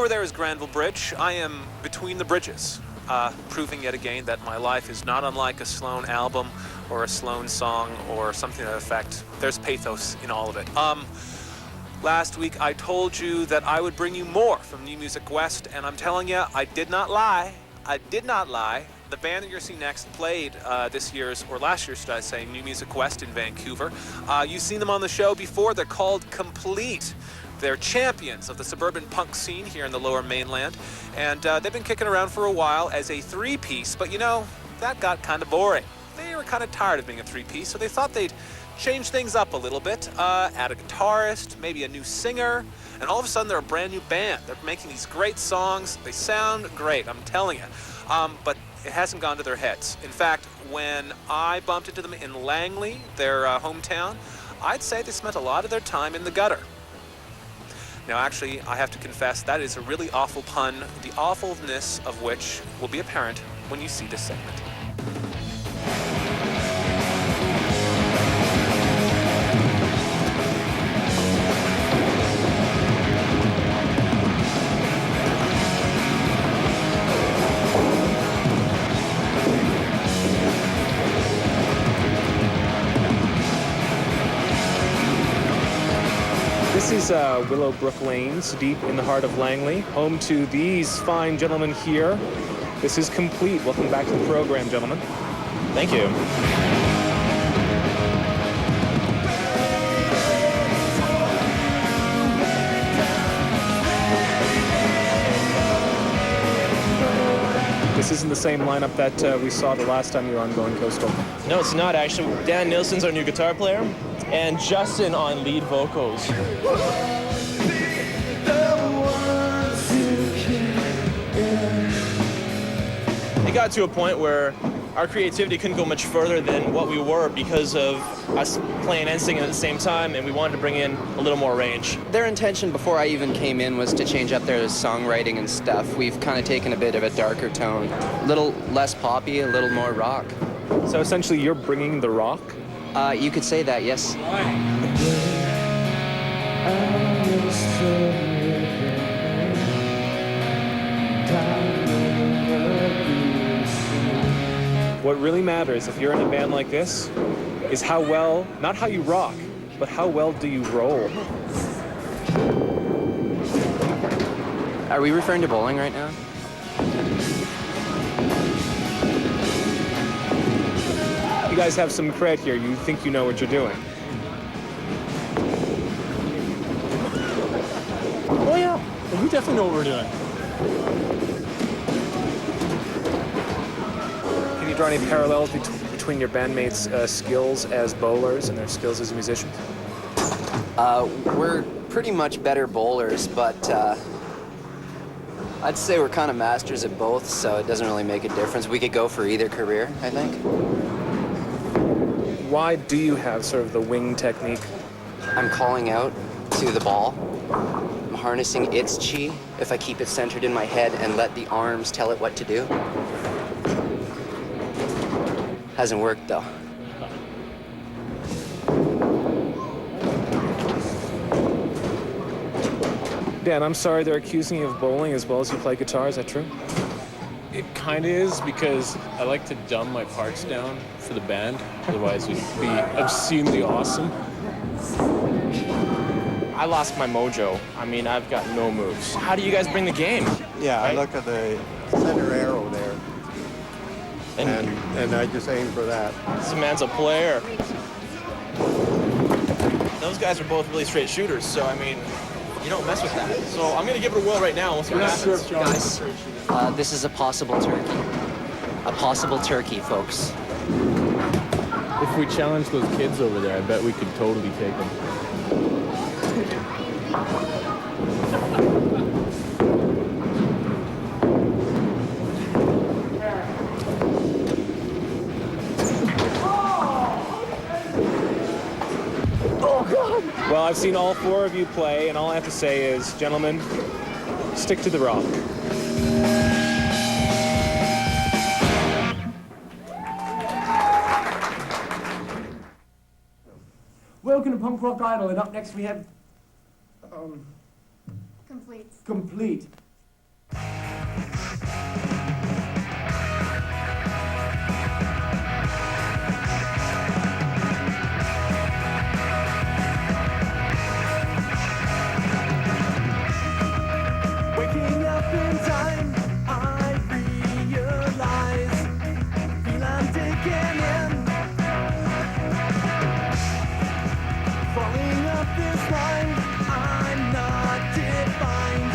Over there is Granville Bridge. I am between the bridges, proving yet again that my life is not unlike a Sloan album or a Sloan song or something to that effect. There's pathos in all of it. Last week I told you that I would bring you more from New Music West, and I'm telling you, I did not lie. I did not lie. The band that you're seeing next played this year's, or last year's, should I say, New Music West in Vancouver. You've seen them on the show before. They're called Complete. They're champions of the suburban punk scene here in the Lower Mainland, and they've been kicking around for a while as a three-piece, but you know, that got kind of boring. They were kind of tired of being a three-piece, so they thought they'd change things up a little bit, add a guitarist, maybe a new singer, and all of a sudden they're a brand new band. They're making these great songs. They sound great, I'm telling you, but it hasn't gone to their heads. In fact, when I bumped into them in Langley, their hometown, I'd say they spent a lot of their time in the gutter. Now, actually, I have to confess, that is a really awful pun, the awfulness of which will be apparent when you see this segment. This is Willowbrook Lanes, deep in the heart of Langley, home to these fine gentlemen here. This is Complete. Welcome back to the program, gentlemen. Thank you. This isn't the same lineup that we saw the last time you were on Going Coastal. No, it's not actually. Dan Nilsson's our new guitar player, and Justin on lead vocals. It got to a point where our creativity couldn't go much further than what we were because of us playing and singing at the same time, and we wanted to bring in a little more range. Their intention before I even came in was to change up their songwriting and stuff. We've kind of taken a bit of a darker tone, a little less poppy, a little more rock. So essentially you're bringing the rock? You could say that, yes. What really matters if you're in a band like this is how well, not how you rock, but how well do you roll. Are we referring to bowling right now? You guys have some cred here. You think you know what you're doing. Oh yeah, we definitely know what we're doing. Can you draw any parallels between your bandmates' skills as bowlers and their skills as musicians? We're pretty much better bowlers, but I'd say we're kind of masters at both, so it doesn't really make a difference. We could go for either career, I think. Why do you have sort of the wing technique? I'm calling out to the ball. I'm harnessing its chi if I keep it centered in my head and let the arms tell it what to do. Hasn't worked, though. Dan, I'm sorry they're accusing you of bowling as well as you play guitar. Is that true? It kind of is, because I like to dumb my parts down for the band. Otherwise, it'd be obscenely awesome. I lost my mojo. I mean, I've got no moves. How do you guys bring the game? Yeah, Right? I look at the center arrow there, and I just aim for that. This man's a player. Those guys are both really straight shooters, so I mean, you don't mess with that. So I'm gonna give it a whirl right now. We'll see what happens. Guys, this is a possible turkey. A possible turkey, folks. If we challenge those kids over there, I bet we could totally take them. Well, I've seen all four of you play, and all I have to say is, gentlemen, stick to the rock. Welcome to Punk Rock Idol, and up next we have Complete. Complete. Waking up in time, I realize, feel I'm taken in. Falling up this line, I'm not defined.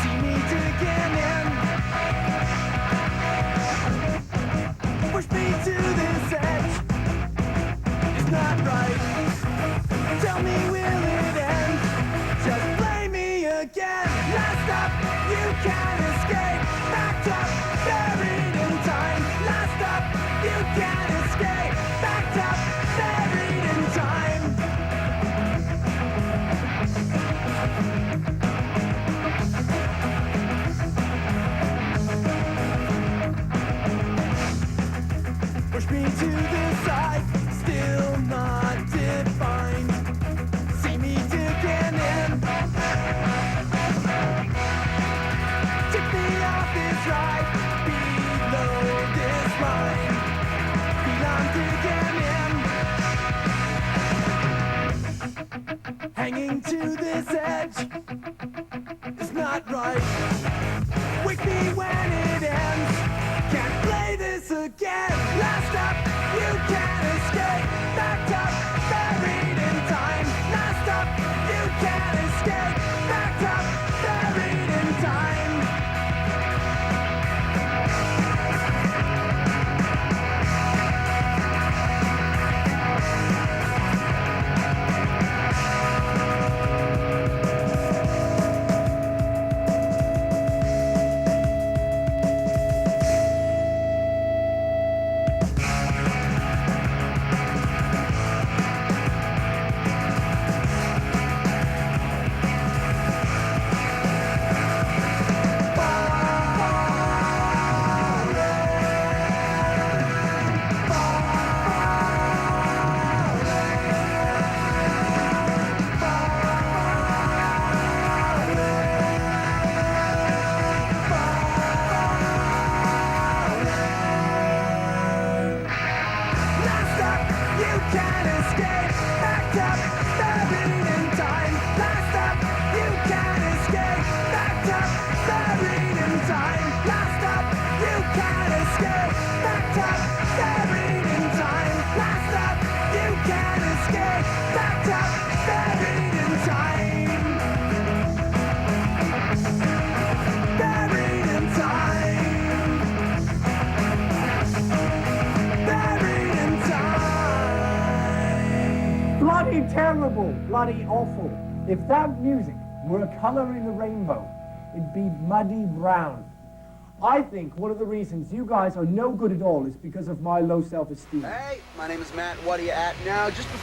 See me taken in. Push me to this edge. It's not right. Tell me, will it end? Just play me again. Last up, you can't escape. Backed up, buried in time. Last up, you can't escape. Backed up, buried in time. Push me to the side, still not defined. See me digging in. Take me off this ride, below this line. Feel I'm digging in. Hanging to this edge is not right. Wake me when it ends. Can't play this again. Last up, you can't escape. Backed up, buried in time. Last up, you can't escape. Backed up, buried in time. Last up, you can't escape. Backed up, buried in time. Last up, you can't escape. Backed up, buried in time. Last up, you can't escape. Backed up, buried in time. Last up, you can't escape. Backed up, buried in time. Buried in time. Buried in time. Bloody terrible, bloody awful. If that music were a color in the rainbow, it'd be muddy brown. I think one of the reasons you guys are no good at all is because of my low self-esteem. Hey, my name is Matt. What are you at now? Just before